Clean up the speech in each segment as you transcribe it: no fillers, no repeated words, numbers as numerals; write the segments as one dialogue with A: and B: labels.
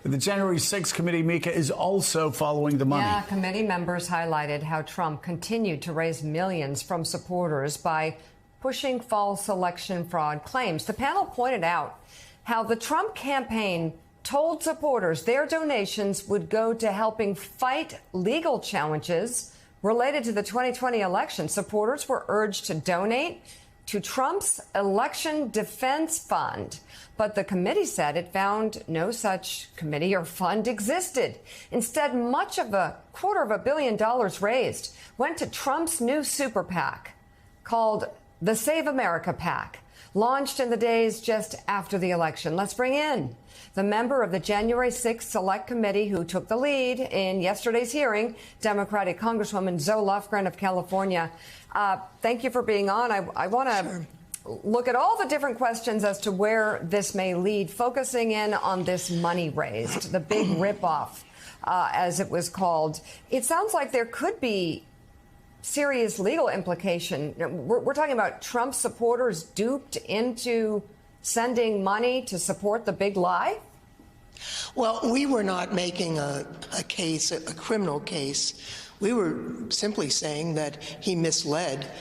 A: The January 6th committee, Mika, is also following the money.
B: Yeah, committee members highlighted how Trump continued to raise millions from supporters by pushing false election fraud claims. The panel pointed out how the Trump campaign told supporters their donations would go to helping fight legal challenges related to the 2020 election. Supporters were urged to donate to Trump's election defense fund, but the committee said it found no such committee or fund existed. Instead, much of $250 million raised went to Trump's new super PAC called the Save America PAC, launched in the days just after the election. Let's bring in the member of the January 6th Select Committee who took the lead in yesterday's hearing, Democratic Congresswoman Zoe Lofgren of California. Thank you for being on. I want to look at all the different questions as to where this may lead, focusing in on this money raised, the big ripoff, as it was called. It sounds like there could be serious legal implication. We're talking about Trump supporters duped into sending money to support the big lie?
C: Well, we were not making a case, a criminal case. We were simply saying that he misled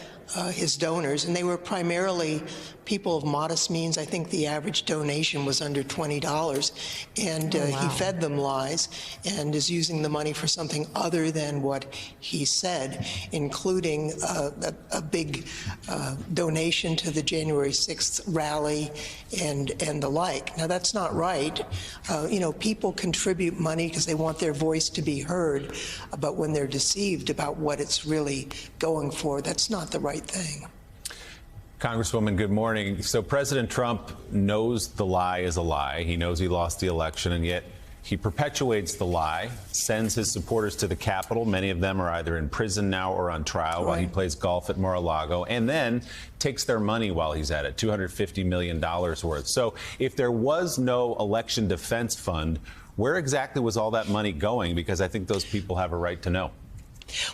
C: his donors, and they were primarily people of modest means. I think the average donation was under $20, and he fed them lies and is using the money for something other than what he said, including a big donation to the January 6th rally and the like. Now, that's not right. You know, people contribute money because they want their voice to be heard, but when they're deceived about what it's really going for, that's not the right thing.
D: Congresswoman, good morning. So President Trump knows the lie is a lie. He knows he lost the election, and yet he perpetuates the lie, sends his supporters to the Capitol. Many of them are either in prison now or on trial while he plays golf at Mar-a-Lago, and then takes their money while he's at it, $250 million worth. So if there was no election defense fund, where exactly was all that money going? Because I think those people have a right to know.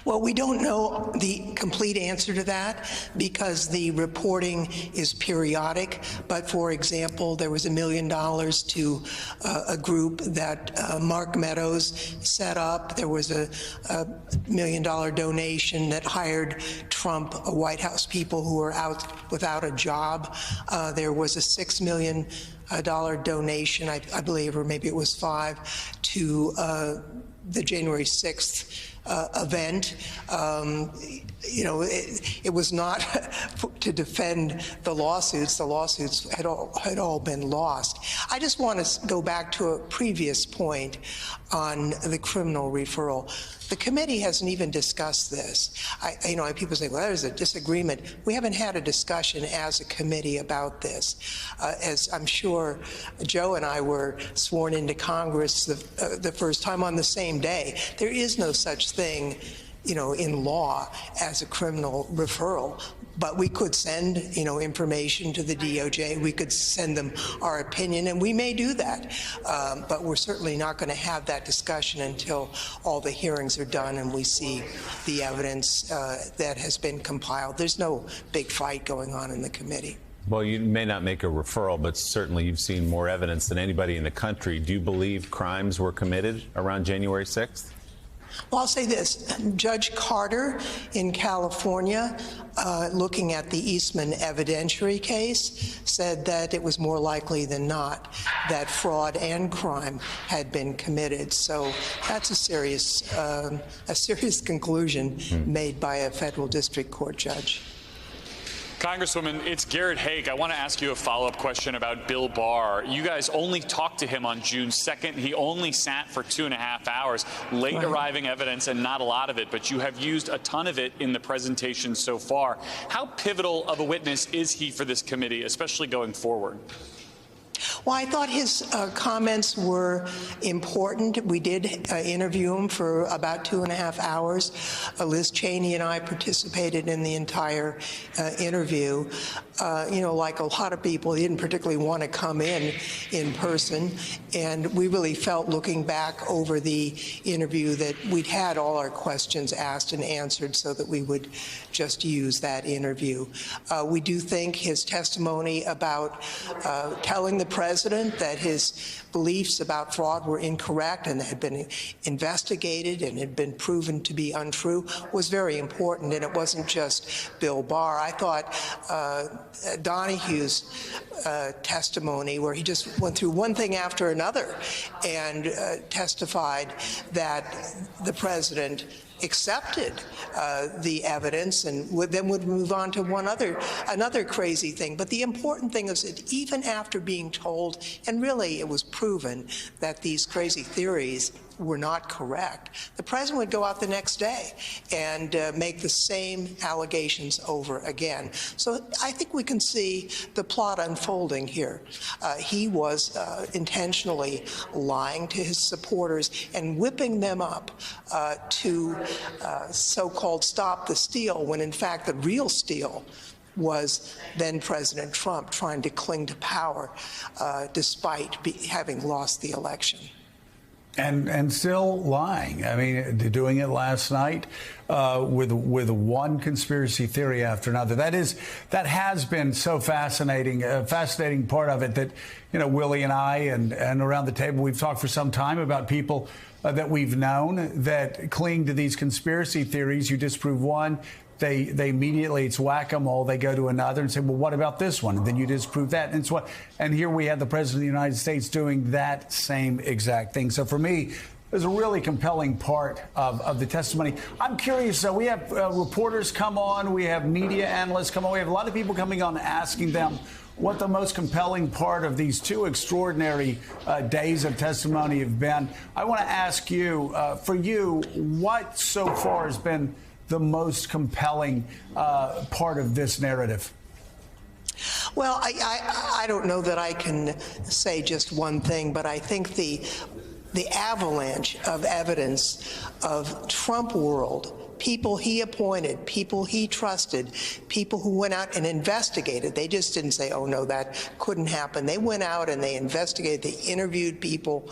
C: Well, we don't know the complete answer to that because the reporting is periodic. But, for example, there was $1 million to a group that Mark Meadows set up. There was a $1 million donation that hired Trump White House people who were out without a job. There was a $6 million donation, I believe, or maybe it was $5, to the January 6th event. You know, it was not to defend the lawsuits. The lawsuits had all been lost. I just want to go back to a previous point on the criminal referral. The committee hasn't even discussed this. You know, people say, well, there's a disagreement. We haven't had a discussion as a committee about this. As I'm sure Joe and I were sworn into Congress the first time on the same day. There is no such thing, you know, in law as a criminal referral. But we could send, you know, information to the DOJ. We could send them our opinion, and we may do that. But we're certainly not going to have that discussion until all the hearings are done and we see the evidence that has been compiled. There's no big fight going on in the committee.
D: Well, you may not make a referral, but certainly you've seen more evidence than anybody in the country. Do you believe crimes were committed around January 6th?
C: Well, I'll say this. Judge Carter in California, looking at the Eastman evidentiary case, said that it was more likely than not that fraud and crime had been committed. So that's a serious conclusion made by a federal district court judge.
E: Congresswoman, it's Garrett Haake. I want to ask you a follow-up question about Bill Barr. You guys only talked to him on June 2nd. He only sat for 2.5 hours, late arriving evidence and not a lot of it, but you have used a ton of it in the presentation so far. How pivotal of a witness is he for this committee, especially going forward?
C: Well, I thought his comments were important. We did interview him for about 2.5 hours. Liz Cheney and I participated in the entire interview. You know, like a lot of people, he didn't particularly want to come in person. And we really felt, looking back over the interview, that we'd had all our questions asked and answered so that we would just use that interview. We do think his testimony about telling the president president that his beliefs about fraud were incorrect and had been investigated and had been proven to be untrue was very important. And it wasn't just Bill Barr. I thought Donahue's testimony, where he just went through one thing after another and testified that the president accepted the evidence and then would move on to another crazy thing. But the important thing is that even after being told, and really it was proven, that these crazy theories were not correct, the president would go out the next day and make the same allegations over again. So I think we can see the plot unfolding here. He was intentionally lying to his supporters and whipping them up to so-called stop the steal, when in fact the real steal was then President Trump trying to cling to power despite having lost the election.
A: And still lying. I mean, doing it last night with one conspiracy theory after another. That has been so fascinating. A fascinating part of it that, Willie and I and around the table, we've talked for some time about people that we've known that cling to these conspiracy theories. You disprove one, they immediately, it's whack-a-mole, they go to another and say, well, what about this one? And then you disprove that. And here we have the president of the United States doing that same exact thing. So for me, there's a really compelling part of the testimony. I'm curious, we have reporters come on, we have media analysts come on, we have a lot of people coming on asking them what the most compelling part of these two extraordinary days of testimony have been. I want to ask you, for you, what so far has been the most compelling part of this narrative?
C: Well, I don't know that I can say just one thing, but I think the avalanche of evidence of Trump world, people he appointed, people he trusted, people who went out and investigated. They just didn't say, oh, no, that couldn't happen. They went out and they investigated, they interviewed people,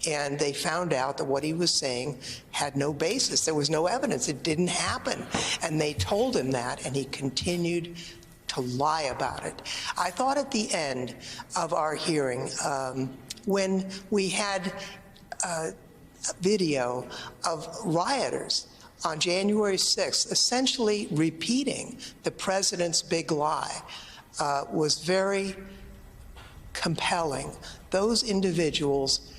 C: and they found out that what he was saying had no basis. There was no evidence. It didn't happen. And they told him that, and he continued to lie about it. I thought at the end of our hearing, when we had a video of rioters on January 6th, essentially repeating the president's big lie, was very compelling. Those individuals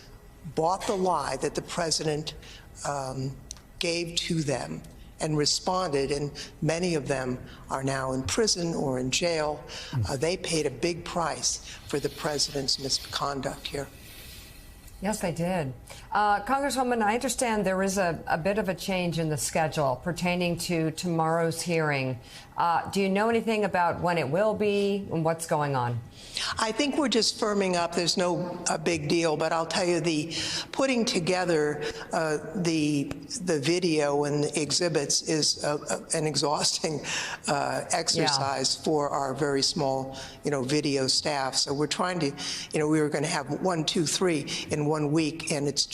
C: bought the lie that the president gave to them and responded, and many of them are now in prison or in jail. They paid a big price for the president's misconduct here.
B: Yes, they did. Congresswoman, I understand there is a bit of a change in the schedule pertaining to tomorrow's hearing. Do you know anything about when it will be and what's going on?
C: I think we're just firming up. There's no big deal, but I'll tell you, the putting together the video and the exhibits is an exhausting exercise for our very small, video staff. So we're trying to, we were going to have 1, 2, 3 in 1 week, and it's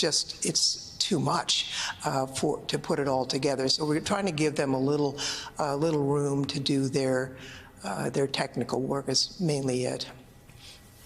C: too much to put it all together. So we're trying to give them a little room to do their technical work. Is mainly it.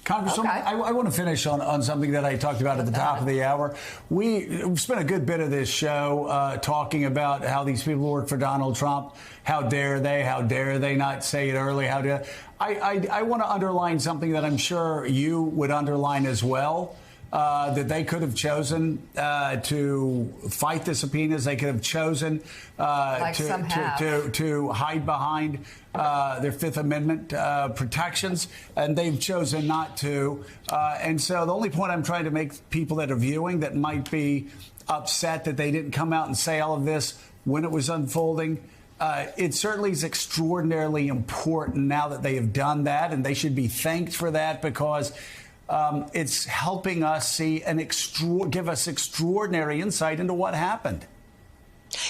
A: Congresswoman, okay. I want to finish on something that I talked about at the top of the hour. We've spent a good bit of this show talking about how these people work for Donald Trump. How dare they not say it early? I want to underline something that I'm sure you would underline as well. That they could have chosen to fight the subpoenas. They could have chosen to hide behind their Fifth Amendment protections, and they've chosen not to. And so the only point I'm trying to make people that are viewing that might be upset that they didn't come out and say all of this when it was unfolding, it certainly is extraordinarily important now that they have done that, and they should be thanked for that, because it's helping us see give us extraordinary insight into what happened.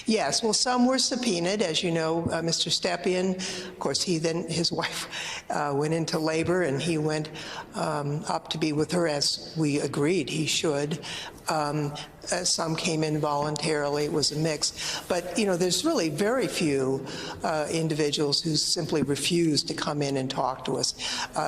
C: Yes, well, some were subpoenaed, as you know, Mr. Stepien. Of course, his wife went into labor, and he went up to be with her, as we agreed he should. Some came in voluntarily. It was a mix. But, there's really very few individuals who simply refuse to come in and talk to us.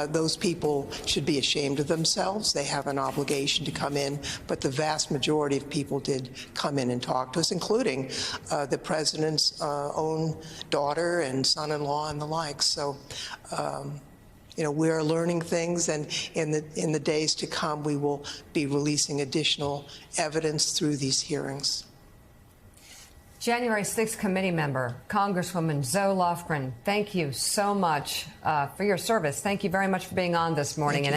C: Those people should be ashamed of themselves. They have an obligation to come in. But the vast majority of people did come in and talk to us, including the president's own daughter and son-in-law and the like. So, we are learning things, and in the days to come, we will be releasing additional evidence through these hearings.
B: January 6th committee member, Congresswoman Zoe Lofgren, thank you so much for your service. Thank you very much for being on this morning.